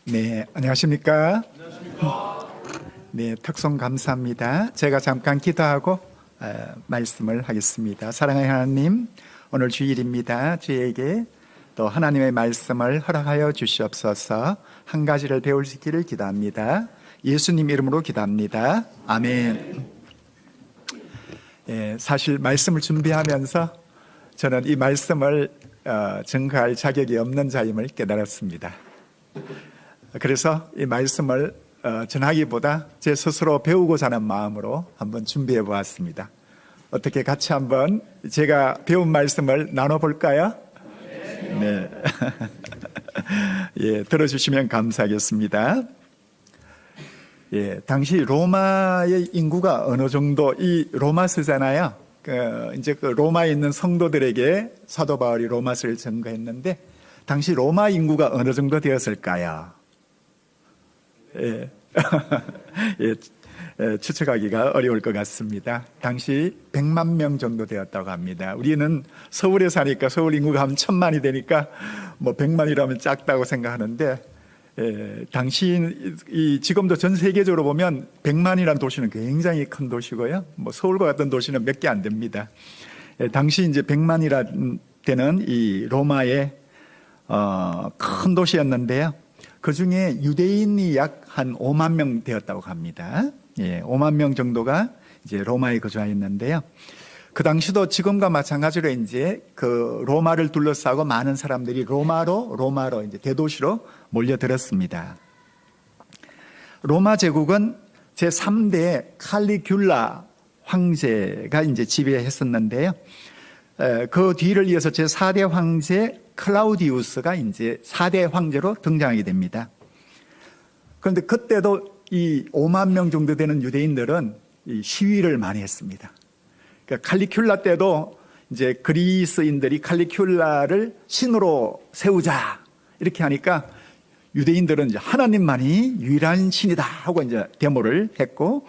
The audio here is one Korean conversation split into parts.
네, 안녕하십니까? 네, 특송 감사합니다. 제가 잠깐 기도하고 말씀을 하겠습니다. 사랑하는 하나님, 오늘 주일입니다. 저에게 또 하나님의 말씀을 허락하여 주시옵소서. 한 가지를 배울 수 있기를 기도합니다. 예수님 이름으로 기도합니다. 아멘. 사실 말씀을 준비하면서 저는 이 말씀을 증거할 자격이 없는 자임을 깨달았습니다. 그래서 이 말씀을 전하기보다 제 스스로 배우고자 하는 마음으로 한번 준비해 보았습니다. 어떻게 같이 한번 제가 배운 말씀을 나눠볼까요? 네. 예, 들어주시면 감사하겠습니다. 예, 당시 로마의 인구가 어느 정도, 이 로마서잖아요. 이제 그 로마에 있는 성도들에게 사도 바울이 로마서를 전거했는데, 당시 로마 인구가 어느 정도 되었을까요? 예. 예, 추측하기가 어려울 것 같습니다. 당시 100만 명 정도 되었다고 합니다. 우리는 서울에 사니까 서울 인구가 한 1000만이 되니까 뭐 100만이라면 작다고 생각하는데, 당시 지금도 전 세계적으로 보면 100만이라는 도시는 굉장히 큰 도시고요. 뭐 서울과 같은 도시는 몇 개 안 됩니다. 당시 이제 100만이라 되는 이 로마의 큰 도시였는데요. 그 중에 유대인이 약 한 5만 명 되었다고 합니다. 예, 5만 명 정도가 이제 로마에 거주하였는데요. 그 당시도 지금과 마찬가지로 이제 그 로마를 둘러싸고 많은 사람들이 로마로 이제 대도시로 몰려들었습니다. 로마 제국은 제3대 칼리귤라 황제가 이제 지배했었는데요. 그 뒤를 이어서 제4대 황제 클라우디우스가 이제 4대 황제로 등장하게 됩니다. 그런데 그때도 이 5만 명 정도 되는 유대인들은 이 시위를 많이 했습니다. 그러니까 칼리큘라 때도 이제 그리스인들이 칼리큘라를 신으로 세우자 이렇게 하니까 유대인들은 이제 하나님만이 유일한 신이다 하고 이제 데모를 했고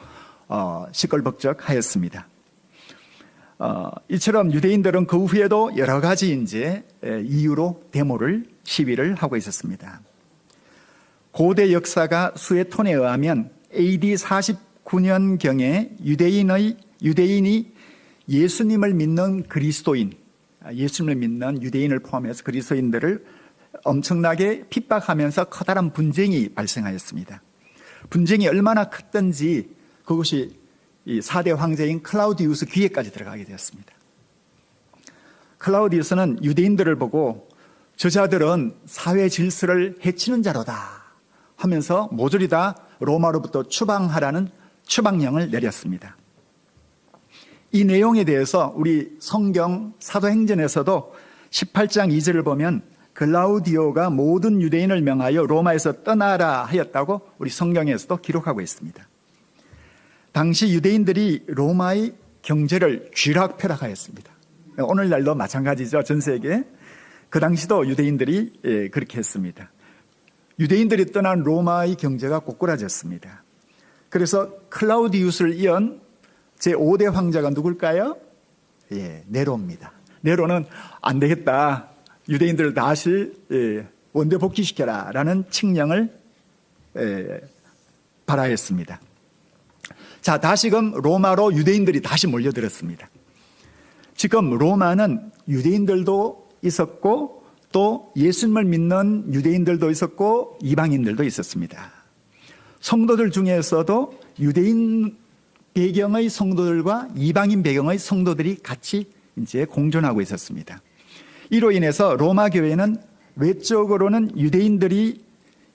시끌벅적하였습니다. 이처럼 유대인들은 그 후에도 여러 가지 이제 이유로 데모를 시위를 하고 있었습니다. 고대 역사가 수에톤에 의하면 AD 49년경에 유대인이 예수님을 믿는 그리스도인, 예수님을 믿는 유대인을 포함해서 그리스도인들을 엄청나게 핍박하면서 커다란 분쟁이 발생하였습니다. 분쟁이 얼마나 컸던지 그것이 이 4대 황제인 클라우디우스 귀에까지 들어가게 되었습니다. 클라우디우스는 유대인들을 보고 저자들은 사회 질서를 해치는 자로다 하면서 모조리 다 로마로부터 추방하라는 추방령을 내렸습니다. 이 내용에 대해서 우리 성경 사도행전에서도 18장 2절을 보면 클라우디오가 모든 유대인을 명하여 로마에서 떠나라 하였다고 우리 성경에서도 기록하고 있습니다. 당시 유대인들이 로마의 경제를 쥐락펴락하였습니다. 오늘날도 마찬가지죠. 전 세계. 그 당시도 유대인들이 그렇게 했습니다. 유대인들이 떠난 로마의 경제가 꼬꾸라졌습니다. 그래서 클라우디우스를 이은 제5대 황제가 누굴까요? 예, 네로입니다. 네로는 안 되겠다. 유대인들을 다시 원대 복귀시켜라 라는 칙령을 발하였습니다. 자, 다시금 로마로 유대인들이 다시 몰려들었습니다. 지금 로마는 유대인들도 있었고 또 예수님을 믿는 유대인들도 있었고 이방인들도 있었습니다. 성도들 중에서도 유대인 배경의 성도들과 이방인 배경의 성도들이 같이 이제 공존하고 있었습니다. 이로 인해서 로마 교회는 외적으로는 유대인들이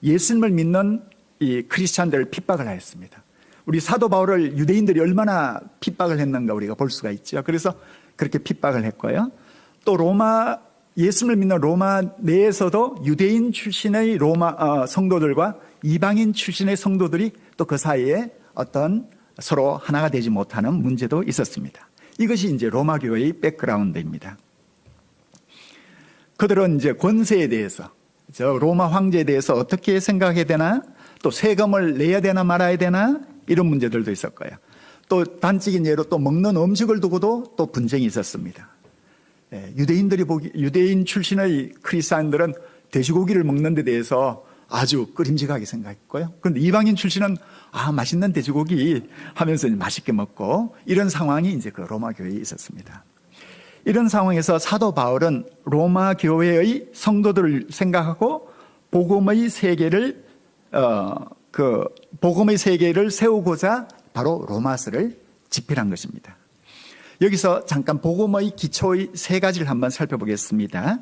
예수님을 믿는 이 크리스찬들을 핍박을 하였습니다. 우리 사도 바울을 유대인들이 얼마나 핍박을 했는가 우리가 볼 수가 있죠. 그래서 그렇게 핍박을 했고요. 또 예수님을 믿는 로마 내에서도 유대인 출신의 로마 성도들과 이방인 출신의 성도들이 또 그 사이에 어떤 서로 하나가 되지 못하는 문제도 있었습니다. 이것이 이제 로마 교회의 백그라운드입니다. 그들은 이제 권세에 대해서, 로마 황제에 대해서 어떻게 생각해야 되나, 또 세금을 내야 되나 말아야 되나 이런 문제들도 있었고요. 또 단적인 예로 또 먹는 음식을 두고도 또 분쟁이 있었습니다. 유대인 출신의 크리스찬들은 돼지고기를 먹는 데 대해서 아주 끄림직하게 생각했고요. 그런데 이방인 출신은 맛있는 돼지고기 하면서 맛있게 먹고 이런 상황이 이제 그 로마 교회에 있었습니다. 이런 상황에서 사도 바울은 로마 교회의 성도들을 생각하고 복음의 세계를 세우고자 바로 로마서를 집필한 것입니다. 여기서 잠깐 복음의 기초의 세 가지를 한번 살펴보겠습니다.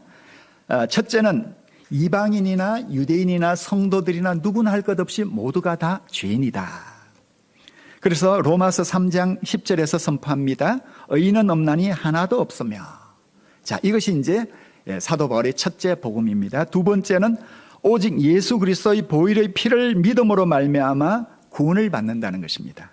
첫째는 이방인이나 유대인이나 성도들이나 누구나 할 것 없이 모두가 다 죄인이다. 그래서 로마서 3장 10절에서 선포합니다. 의인은 없나니 하나도 없으며. 자, 이것이 이제 사도 바울의 첫째 복음입니다. 두 번째는 오직 예수 그리스도의 보혈의 피를 믿음으로 말미암아 구원을 받는다는 것입니다.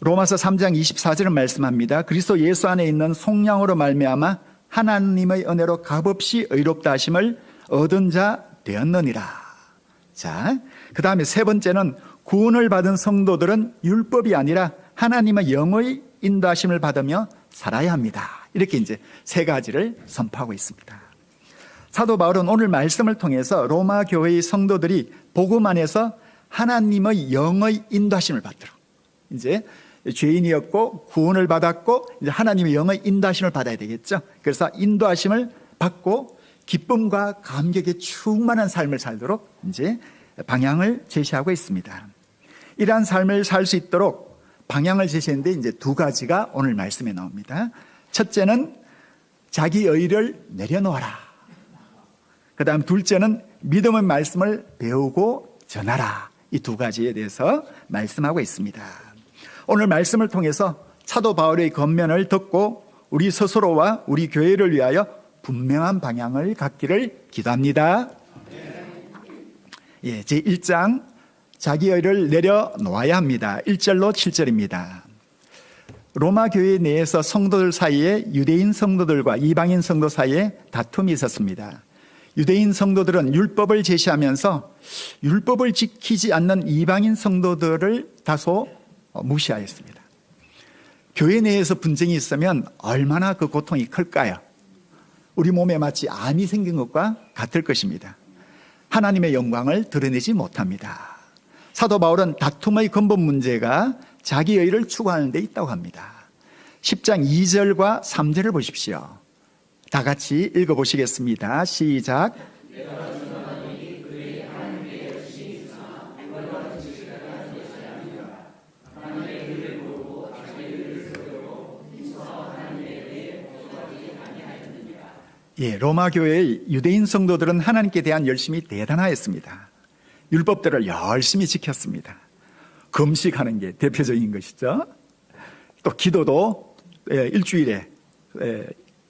로마서 3장 24절은 말씀합니다. 그리스도 예수 안에 있는 속량으로 말미암아 하나님의 은혜로 값없이 의롭다 하심을 얻은 자 되었느니라. 자, 그 다음에 세 번째는 구원을 받은 성도들은 율법이 아니라 하나님의 영의 인도하심을 받으며 살아야 합니다. 이렇게 이제 세 가지를 선포하고 있습니다. 사도 바울은 오늘 말씀을 통해서 로마 교회의 성도들이 복음 안에서 하나님의 영의 인도하심을 받도록, 이제 죄인이었고 구원을 받았고 이제 하나님의 영의 인도하심을 받아야 되겠죠. 그래서 인도하심을 받고 기쁨과 감격에 충만한 삶을 살도록 이제 방향을 제시하고 있습니다. 이러한 삶을 살 수 있도록 방향을 제시했는데 이제 두 가지가 오늘 말씀에 나옵니다. 첫째는 자기 의를 내려놓아라. 그 다음 둘째는 믿음의 말씀을 배우고 전하라. 이 두 가지에 대해서 말씀하고 있습니다. 오늘 말씀을 통해서 사도 바울의 권면을 듣고 우리 스스로와 우리 교회를 위하여 분명한 방향을 갖기를 기도합니다. 제1장 자기 의를 내려놓아야 합니다. 1절로 7절입니다. 로마 교회 내에서 성도들 사이에 유대인 성도들과 이방인 성도 사이에 다툼이 있었습니다. 유대인 성도들은 율법을 제시하면서 율법을 지키지 않는 이방인 성도들을 다소 무시하였습니다. 교회 내에서 분쟁이 있으면 얼마나 그 고통이 클까요? 우리 몸에 마치 암이 생긴 것과 같을 것입니다. 하나님의 영광을 드러내지 못합니다. 사도 바울은 다툼의 근본 문제가 자기 의를 추구하는 데 있다고 합니다. 10장 2절과 3절을 보십시오. 다 같이 읽어보시겠습니다. 시작. 로마 교회의 유대인 성도들은 하나님께 대한 열심이 대단하였습니다. 율법들을 열심히 지켰습니다. 금식하는 게 대표적인 것이죠. 또 기도도 일주일에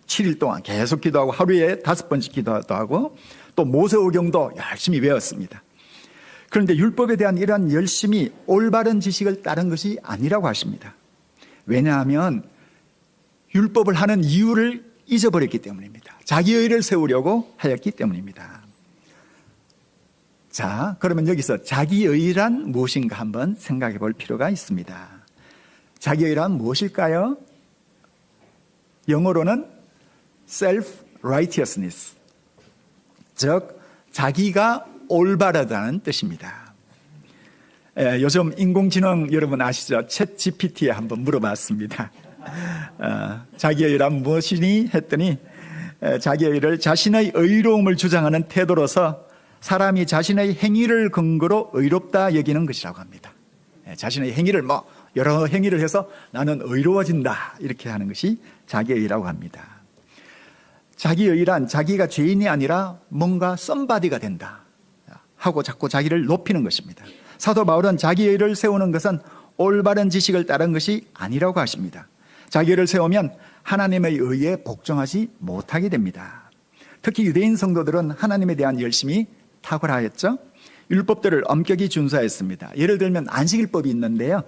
7일 동안 계속 기도하고 하루에 5번씩 기도도 하고 또 모세오경도 열심히 외웠습니다. 그런데 율법에 대한 이러한 열심이 올바른 지식을 따른 것이 아니라고 하십니다. 왜냐하면 율법을 하는 이유를 잊어버렸기 때문입니다. 자기 의를 세우려고 하였기 때문입니다. 자, 그러면 여기서 자기 의란 무엇인가 한번 생각해 볼 필요가 있습니다. 자기 의란 무엇일까요? 영어로는 self-righteousness, 즉 자기가 올바르다는 뜻입니다. 요즘 인공지능 여러분 아시죠? 챗 GPT에 한번 물어봤습니다. 자기의 의란 무엇이니? 했더니 자기의 의를 자신의 의로움을 주장하는 태도로서 사람이 자신의 행위를 근거로 의롭다 여기는 것이라고 합니다. 자신의 행위를 여러 행위를 해서 나는 의로워진다 이렇게 하는 것이 자기의 의라고 합니다. 자기의 의란 자기가 죄인이 아니라 뭔가 썸바디가 된다 하고 자꾸 자기를 높이는 것입니다. 사도 바울은 자기의 의를 세우는 것은 올바른 지식을 따른 것이 아니라고 하십니다. 자기의 의를 세우면 하나님의 의에 복종하지 못하게 됩니다. 특히 유대인 성도들은 하나님에 대한 열심이 탁월하였죠. 율법들을 엄격히 준수하였습니다. 예를 들면 안식일법이 있는데요.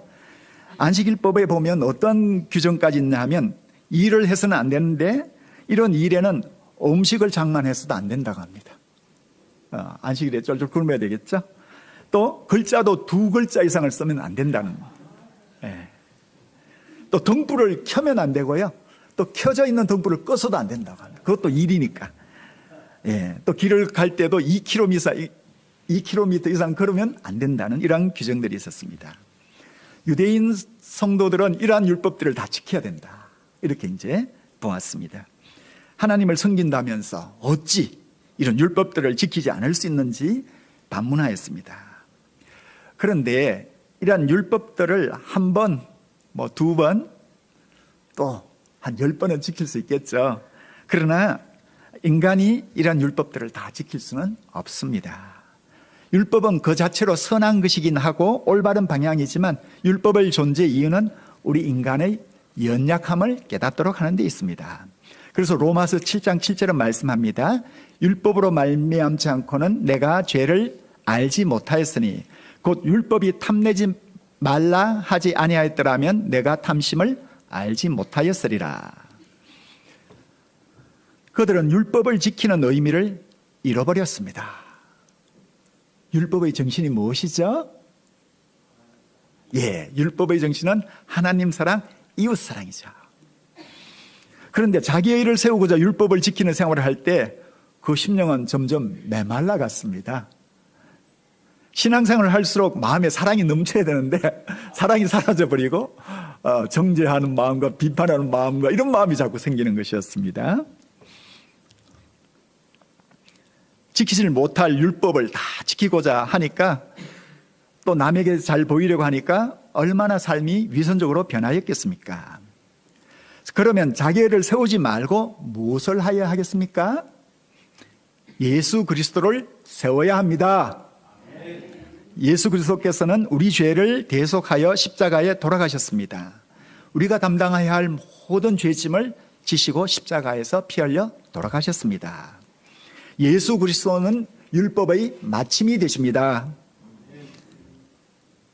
안식일법에 보면 어떤 규정까지 있냐 하면 일을 해서는 안 되는데 이런 일에는 음식을 장만해서도 안 된다고 합니다. 안식일에 쫄쫄 굶어야 되겠죠. 또 글자도 2글자 이상을 쓰면 안 된다는 거예요. 또 등불을 켜면 안 되고요. 또 켜져 있는 등불을 꺼서도 안 된다고 합니다. 그것도 일이니까. 또 길을 갈 때도 2km 2km 이상 걸으면 안 된다는 이러한 규정들이 있었습니다. 유대인 성도들은 이러한 율법들을 다 지켜야 된다. 이렇게 이제 보았습니다. 하나님을 섬긴다면서 어찌 이런 율법들을 지키지 않을 수 있는지 반문하였습니다. 그런데 이러한 율법들을 한 번, 두 번, 또 한 10번은 지킬 수 있겠죠. 그러나 인간이 이러한 율법들을 다 지킬 수는 없습니다. 율법은 그 자체로 선한 것이긴 하고 올바른 방향이지만 율법의 존재 이유는 우리 인간의 연약함을 깨닫도록 하는 데 있습니다. 그래서 로마서 7장 7절은 말씀합니다. 율법으로 말미암지 않고는 내가 죄를 알지 못하였으니 곧 율법이 탐내지 말라 하지 아니하였더라면 내가 탐심을 알지 못하였으리라. 그들은 율법을 지키는 의미를 잃어버렸습니다. 율법의 정신이 무엇이죠? 율법의 정신은 하나님 사랑, 이웃 사랑이죠. 그런데 자기의 일을 세우고자 율법을 지키는 생활을 할 때 그 심령은 점점 메말라갔습니다. 신앙생활을 할수록 마음에 사랑이 넘쳐야 되는데 사랑이 사라져버리고 정죄하는 마음과 비판하는 마음과 이런 마음이 자꾸 생기는 것이었습니다. 지키지 못할 율법을 다 지키고자 하니까 또 남에게 잘 보이려고 하니까 얼마나 삶이 위선적으로 변하였겠습니까? 그러면 자기를 세우지 말고 무엇을 하여야 하겠습니까? 예수 그리스도를 세워야 합니다. 예수 그리스도께서는 우리 죄를 대속하여 십자가에 돌아가셨습니다. 우리가 담당해야 할 모든 죄짐을 지시고 십자가에서 피 흘려 돌아가셨습니다. 예수 그리스도는 율법의 마침이 되십니다.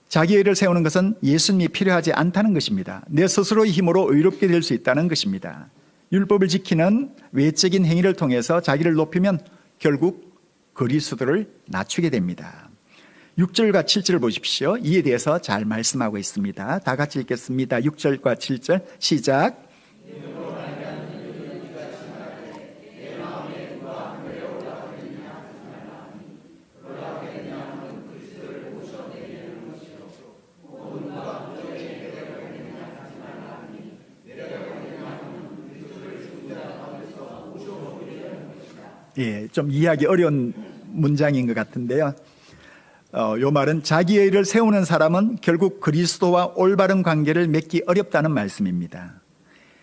자기의 일을 세우는 것은 예수님이 필요하지 않다는 것입니다. 내 스스로의 힘으로 의롭게 될 수 있다는 것입니다. 율법을 지키는 외적인 행위를 통해서 자기를 높이면 결국 그리스도를 낮추게 됩니다. 6절과 7절을 보십시오. 이에 대해서 잘 말씀하고 있습니다. 다 같이 읽겠습니다. 6절과 7절 시작. 좀 이해하기 어려운 문장인 것 같은데요. 이 말은 자기의 일을 세우는 사람은 결국 그리스도와 올바른 관계를 맺기 어렵다는 말씀입니다.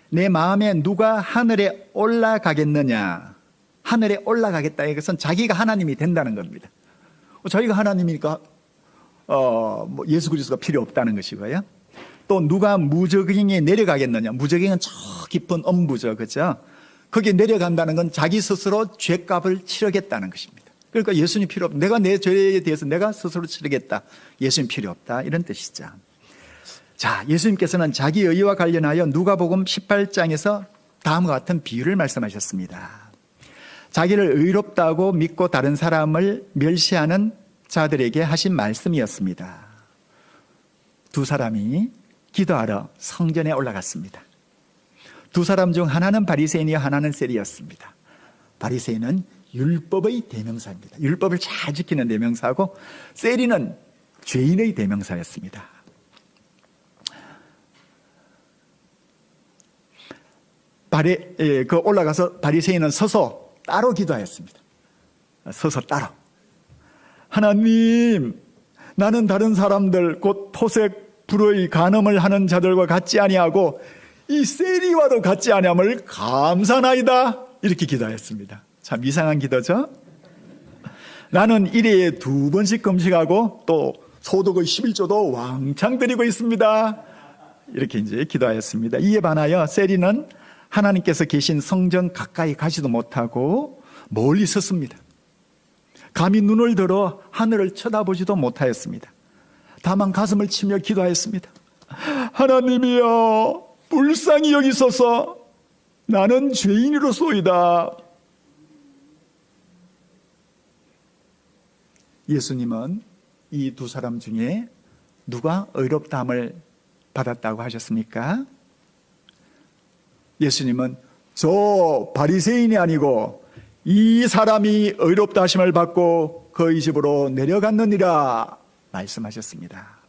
내 마음에 누가 하늘에 올라가겠느냐, 하늘에 올라가겠다, 이것은 자기가 하나님이 된다는 겁니다. 자기가 하나님이니까 예수 그리스도가 필요 없다는 것이고요. 또 누가 무저갱에 내려가겠느냐, 무저갱은 저 깊은 엄부죠, 그렇죠? 거기에 내려간다는 건 자기 스스로 죄값을 치르겠다는 것입니다. 그러니까 예수님 필요 없다. 내가 내 죄에 대해서 내가 스스로 치르겠다. 예수님 필요 없다. 이런 뜻이죠. 자, 예수님께서는 자기 의와 관련하여 누가복음 18장에서 다음과 같은 비유를 말씀하셨습니다. 자기를 의롭다고 믿고 다른 사람을 멸시하는 자들에게 하신 말씀이었습니다. 두 사람이 기도하러 성전에 올라갔습니다. 두 사람 중 하나는 바리새인이요 하나는 세리였습니다. 바리새인은 율법의 대명사입니다. 율법을 잘 지키는 대명사고 세리는 죄인의 대명사였습니다. 올라가서 바리새인은 서서 따로 기도하였습니다. 서서 따로. 하나님, 나는 다른 사람들 곧 토색, 불의, 간음을 하는 자들과 같지 아니하고 이 세리와도 같지 아니함을 감사나이다. 이렇게 기도했습니다. 참 이상한 기도죠. 나는 일회에 2번씩 금식하고 또 소득의 11조도 왕창 드리고 있습니다. 이렇게 이제 기도하였습니다. 이에 반하여 세리는 하나님께서 계신 성전 가까이 가지도 못하고 멀리 섰습니다. 감히 눈을 들어 하늘을 쳐다보지도 못하였습니다. 다만 가슴을 치며 기도하였습니다. 하나님이여, 불쌍히 여기소서. 나는 죄인으로소이다. 예수님은 이 두 사람 중에 누가 의롭다함을 받았다고 하셨습니까? 예수님은 저 바리새인이 아니고 이 사람이 의롭다 하심을 받고 그의 집으로 내려갔느니라 말씀하셨습니다.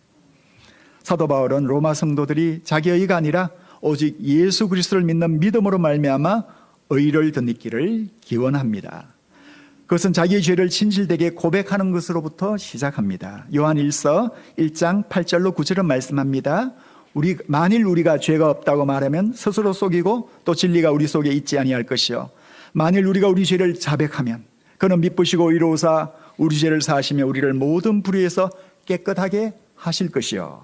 사도 바울은 로마 성도들이 자기의 의가 아니라 오직 예수 그리스도를 믿는 믿음으로 말미암아 의를 덧입기를 기원합니다. 그것은 자기의 죄를 진실되게 고백하는 것으로부터 시작합니다. 요한 1서 1장 8절로 9절은 말씀합니다. 만일 우리가 죄가 없다고 말하면 스스로 속이고 또 진리가 우리 속에 있지 아니할 것이요 만일 우리가 우리 죄를 자백하면 그는 미쁘시고 의로우사 우리 죄를 사하시며 우리를 모든 불의에서 깨끗하게 하실 것이요.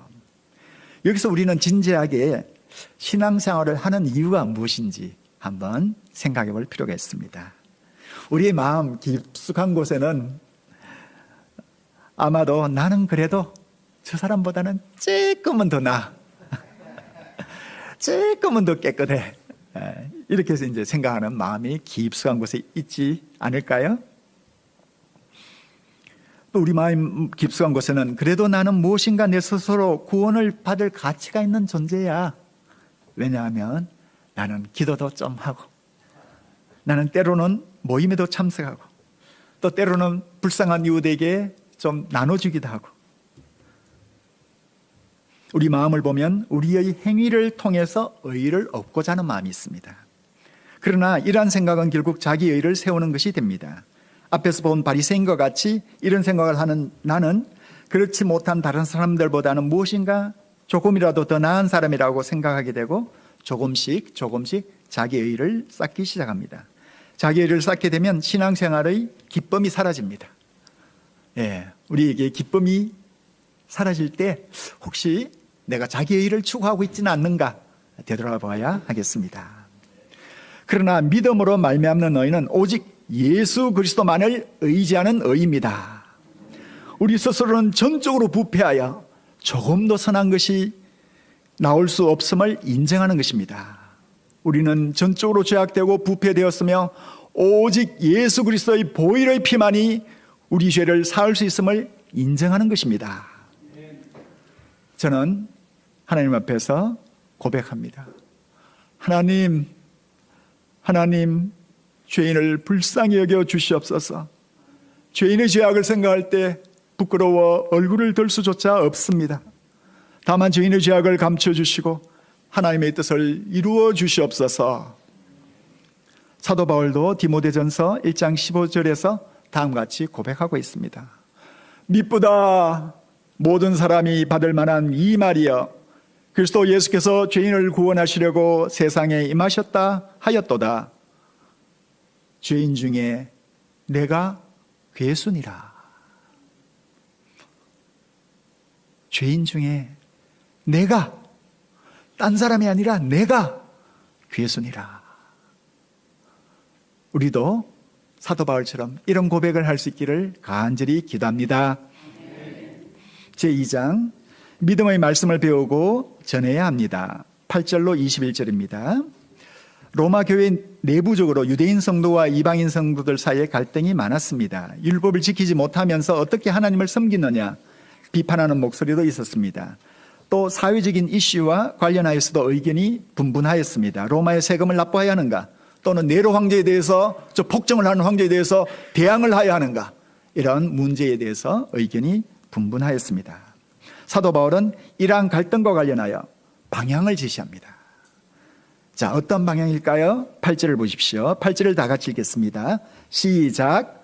여기서 우리는 진지하게 신앙생활을 하는 이유가 무엇인지 한번 생각해 볼 필요가 있습니다. 우리의 마음 깊숙한 곳에는 아마도 나는 그래도 저 사람보다는 조금은 더 나아, 조금은 더 깨끗해, 이렇게 해서 이제 생각하는 마음이 깊숙한 곳에 있지 않을까요? 또 우리 마음 깊숙한 곳에는 그래도 나는 무엇인가 내 스스로 구원을 받을 가치가 있는 존재야. 왜냐하면 나는 기도도 좀 하고, 나는 때로는 모임에도 참석하고, 또 때로는 불쌍한 이웃에게 좀 나눠주기도 하고. 우리 마음을 보면 우리의 행위를 통해서 의의를 얻고자 하는 마음이 있습니다. 그러나 이러한 생각은 결국 자기 의의를 세우는 것이 됩니다. 앞에서 본 바리새인과 같이 이런 생각을 하는 나는 그렇지 못한 다른 사람들보다는 무엇인가 조금이라도 더 나은 사람이라고 생각하게 되고 조금씩 자기 의의를 쌓기 시작합니다. 자기 의의를 쌓게 되면 신앙생활의 기쁨이 사라집니다. 우리에게 기쁨이 사라질 때 혹시 내가 자기 의의를 추구하고 있지는 않는가 되돌아봐야 하겠습니다. 그러나 믿음으로 말미암는 의는 오직 예수 그리스도만을 의지하는 의입니다. 우리 스스로는 전적으로 부패하여 조금 더 선한 것이 나올 수 없음을 인정하는 것입니다. 우리는 전적으로 죄악되고 부패되었으며 오직 예수 그리스도의 보혈의 피만이 우리 죄를 사할 수 있음을 인정하는 것입니다. 저는 하나님 앞에서 고백합니다. 하나님, 죄인을 불쌍히 여겨 주시옵소서. 죄인의 죄악을 생각할 때 부끄러워 얼굴을 들 수조차 없습니다. 다만 죄인의 죄악을 감춰주시고 하나님의 뜻을 이루어 주시옵소서. 사도 바울도 디모데전서 1장 15절에서 다음과 같이 고백하고 있습니다. 미쁘다 모든 사람이 받을 만한 이 말이여 그리스도 예수께서 죄인을 구원하시려고 세상에 임하셨다 하였도다. 죄인 중에 내가 괴순이라. 죄인 중에 내가, 딴 사람이 아니라 내가 괴순이라. 우리도 사도 바울처럼 이런 고백을 할 수 있기를 간절히 기도합니다. 제2장 믿음의 말씀을 배우고 전해야 합니다. 8절로 21절입니다. 로마 교회 내부적으로 유대인 성도와 이방인 성도들 사이에 갈등이 많았습니다. 율법을 지키지 못하면서 어떻게 하나님을 섬기느냐 비판하는 목소리도 있었습니다. 또 사회적인 이슈와 관련하여서도 의견이 분분하였습니다. 로마의 세금을 납부해야 하는가, 또는 네로 황제에 대해서, 저 폭정을 하는 황제에 대해서 대항을 해야 하는가, 이런 문제에 대해서 의견이 분분하였습니다. 사도 바울은 이러한 갈등과 관련하여 방향을 제시합니다. 자, 어떤 방향일까요? 8절을 보십시오. 8절을 다 같이 읽겠습니다. 시작.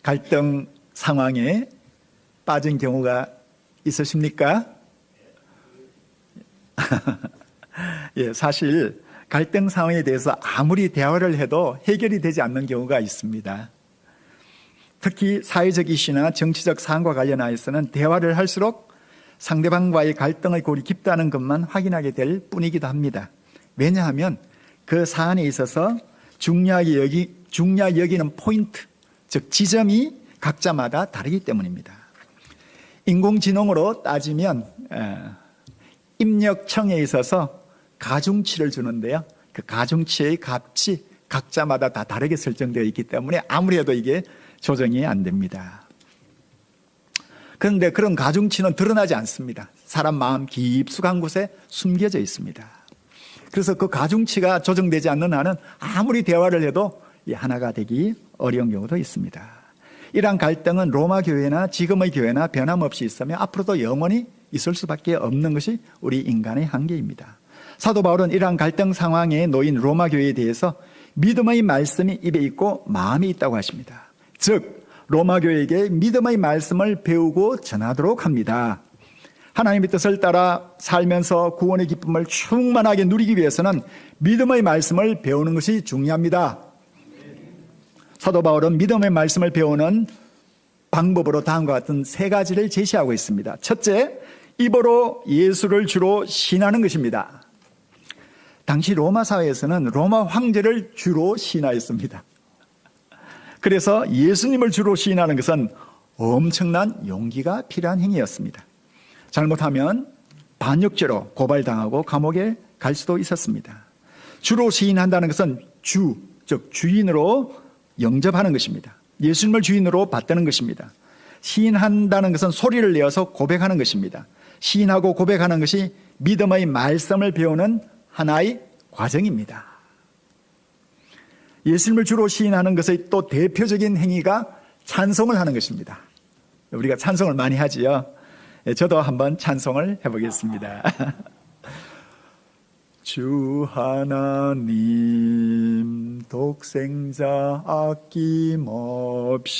갈등 상황에 빠진 경우가 있으십니까? 예, 사실 갈등 상황에 대해서 아무리 대화를 해도 해결이 되지 않는 경우가 있습니다. 특히 사회적 이슈나 정치적 사안과 관련하여서는 대화를 할수록 상대방과의 갈등의 골이 깊다는 것만 확인하게 될 뿐이기도 합니다. 왜냐하면 그 사안에 있어서 중요하게 여기는 포인트, 즉 지점이 각자마다 다르기 때문입니다. 인공지능으로 따지면 입력청에 있어서 가중치를 주는데요, 그 가중치의 값이 각자마다 다 다르게 설정되어 있기 때문에 아무리 해도 이게 조정이 안 됩니다. 그런데 그런 가중치는 드러나지 않습니다. 사람 마음 깊숙한 곳에 숨겨져 있습니다. 그래서 그 가중치가 조정되지 않는 한은 아무리 대화를 해도 하나가 되기 어려운 경우도 있습니다. 이러한 갈등은 로마 교회나 지금의 교회나 변함없이 있으며 앞으로도 영원히 있을 수밖에 없는 것이 우리 인간의 한계입니다. 사도 바울은 이러한 갈등 상황에 놓인 로마 교회에 대해서 믿음의 말씀이 입에 있고 마음이 있다고 하십니다. 즉 로마 교회에게 믿음의 말씀을 배우고 전하도록 합니다. 하나님의 뜻을 따라 살면서 구원의 기쁨을 충만하게 누리기 위해서는 믿음의 말씀을 배우는 것이 중요합니다. 사도 바울은 믿음의 말씀을 배우는 방법으로 다음과 같은 세 가지를 제시하고 있습니다. 첫째, 입으로 예수를 주로 시인하는 것입니다. 당시 로마 사회에서는 로마 황제를 주로 시인하였습니다. 그래서 예수님을 주로 시인하는 것은 엄청난 용기가 필요한 행위였습니다. 잘못하면 반역죄로 고발당하고 감옥에 갈 수도 있었습니다. 주로 시인한다는 것은 주, 즉 주인으로 영접하는 것입니다. 예수님을 주인으로 받드는 것입니다. 시인한다는 것은 소리를 내어서 고백하는 것입니다. 시인하고 고백하는 것이 믿음의 말씀을 배우는 하나의 과정입니다. 예수님을 주로 시인하는 것의 또 대표적인 행위가 찬송을 하는 것입니다. 우리가 찬송을 많이 하지요. 저도 한번 찬송을 해보겠습니다. 주 하나님 독생자 아낌없이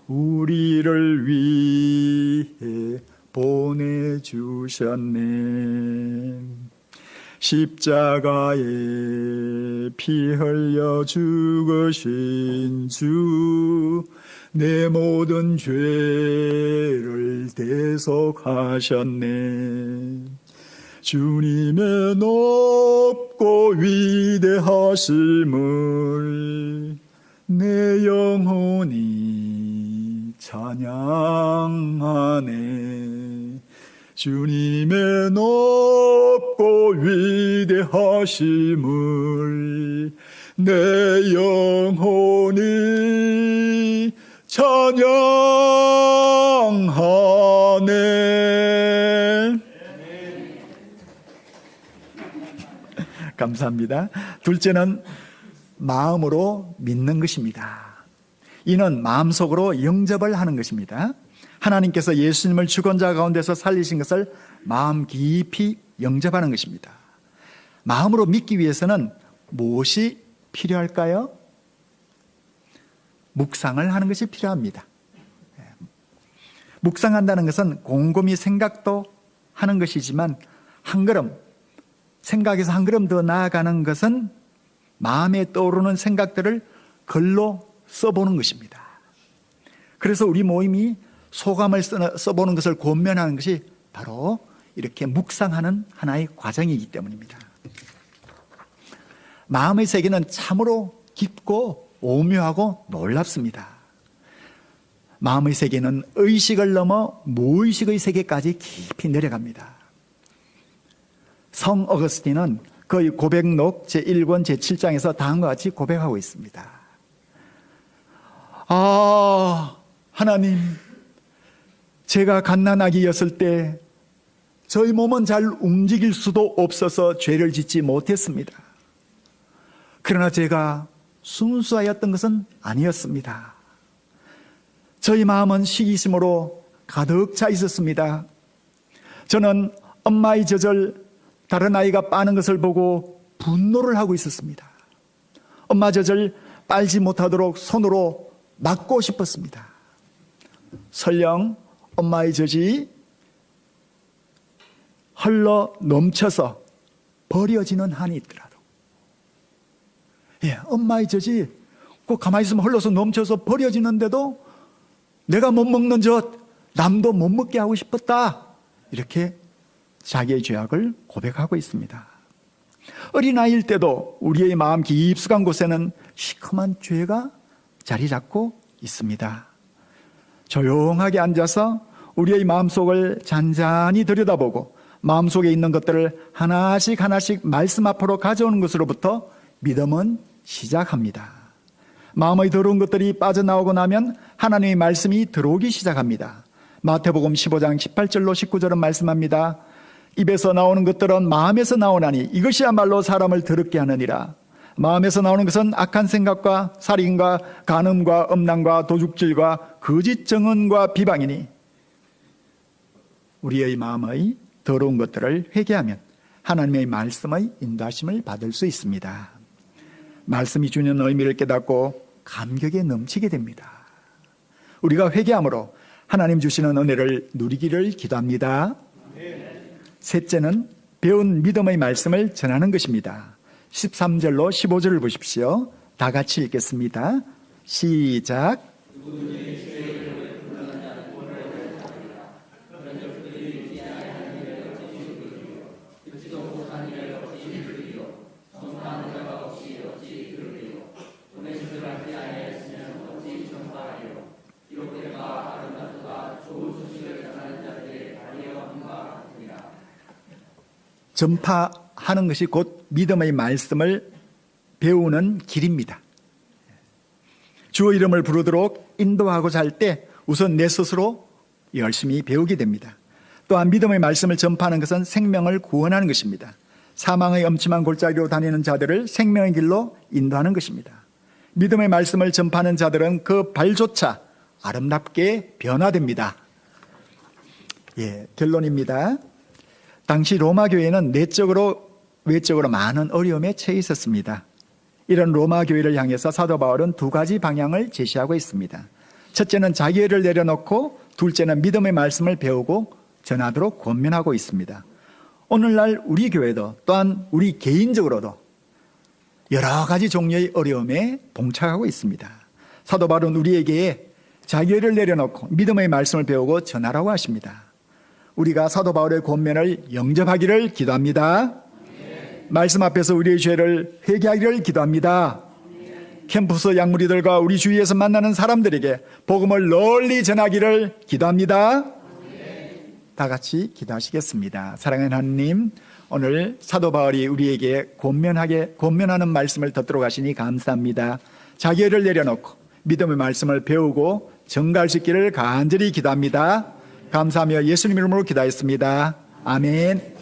우리를 위해 보내주셨네. 십자가에 피 흘려 죽으신 주, 내 모든 죄를 대속하셨네. 주님의 높고 위대하심을 내 영혼이 찬양하네. 주님의 높고 위대하심을 내 영혼이 찬양하네. 감사합니다. 둘째는 마음으로 믿는 것입니다. 이는 마음속으로 영접을 하는 것입니다. 하나님께서 예수님을 죽은 자 가운데서 살리신 것을 마음 깊이 영접하는 것입니다. 마음으로 믿기 위해서는 무엇이 필요할까요? 묵상을 하는 것이 필요합니다. 묵상한다는 것은 곰곰이 생각도 하는 것이지만 한 걸음, 생각에서 한 걸음 더 나아가는 것은 마음에 떠오르는 생각들을 글로 써보는 것입니다. 그래서 우리 모임이 소감을 써보는 것을 권면하는 것이 바로 이렇게 묵상하는 하나의 과정이기 때문입니다. 마음의 세계는 참으로 깊고 오묘하고 놀랍습니다. 마음의 세계는 의식을 넘어 무의식의 세계까지 깊이 내려갑니다. 성 어거스틴은 그의 고백록 제1권 제7장에서 다음과 같이 고백하고 있습니다. 하나님, 제가 갓난아기였을 때 저희 몸은 잘 움직일 수도 없어서 죄를 짓지 못했습니다. 그러나 제가 순수하였던 것은 아니었습니다. 저희 마음은 시기심으로 가득 차 있었습니다. 저는 엄마의 젖을 다른 아이가 빠는 것을 보고 분노를 하고 있었습니다. 엄마 젖을 빨지 못하도록 손으로 막고 싶었습니다. 설령 엄마의 젖이 흘러 넘쳐서 버려지는 한이 있더라도, 엄마의 젖이 꼭 가만히 있으면 흘러서 넘쳐서 버려지는데도 내가 못 먹는 젖 남도 못 먹게 하고 싶었다, 이렇게 자기의 죄악을 고백하고 있습니다. 어린아이일 때도 우리의 마음 깊숙한 곳에는 시커먼 죄가 자리 잡고 있습니다. 조용하게 앉아서 우리의 마음속을 잔잔히 들여다보고 마음속에 있는 것들을 하나씩 하나씩 말씀 앞으로 가져오는 것으로부터 믿음은 시작합니다. 마음의 더러운 것들이 빠져나오고 나면 하나님의 말씀이 들어오기 시작합니다. 마태복음 15장 18절로 19절은 말씀합니다. 입에서 나오는 것들은 마음에서 나오나니 이것이야말로 사람을 더럽게 하느니라. 마음에서 나오는 것은 악한 생각과 살인과 간음과 음란과 도둑질과 거짓 증언과 비방이니 우리의 마음의 더러운 것들을 회개하면 하나님의 말씀의 인도하심을 받을 수 있습니다. 말씀이 주는 의미를 깨닫고 감격에 넘치게 됩니다. 우리가 회개함으로 하나님 주시는 은혜를 누리기를 기도합니다. 셋째는 배운 믿음의 말씀을 전하는 것입니다. 13절로 15절을 보십시오. 다 같이 읽겠습니다. 시작. 전파하는 것이 곧 믿음의 말씀을 배우는 길입니다. 주의 이름을 부르도록 인도하고자 할 때 우선 내 스스로 열심히 배우게 됩니다. 또한 믿음의 말씀을 전파하는 것은 생명을 구원하는 것입니다. 사망의 엄침한 골짜기로 다니는 자들을 생명의 길로 인도하는 것입니다. 믿음의 말씀을 전파하는 자들은 그 발조차 아름답게 변화됩니다. 결론입니다. 당시 로마 교회는 내적으로 외적으로 많은 어려움에 처해 있었습니다. 이런 로마 교회를 향해서 사도 바울은 두 가지 방향을 제시하고 있습니다. 첫째는 자기애를 내려놓고 둘째는 믿음의 말씀을 배우고 전하도록 권면하고 있습니다. 오늘날 우리 교회도 또한 우리 개인적으로도 여러 가지 종류의 어려움에 봉착하고 있습니다. 사도 바울은 우리에게 자기애를 내려놓고 믿음의 말씀을 배우고 전하라고 하십니다. 우리가 사도 바울의 권면을 영접하기를 기도합니다. 말씀 앞에서 우리의 죄를 회개하기를 기도합니다. 캠퍼스 양무리들과 우리 주위에서 만나는 사람들에게 복음을 널리 전하기를 기도합니다. 다 같이 기도하시겠습니다. 사랑하는 하나님, 오늘 사도 바울이 우리에게 권면하는 말씀을 듣도록 하시니 감사합니다. 자기애를 내려놓고 믿음의 말씀을 배우고 전가할 수 있기를 간절히 기도합니다. 감사하며 예수님 이름으로 기도했습니다. 아멘.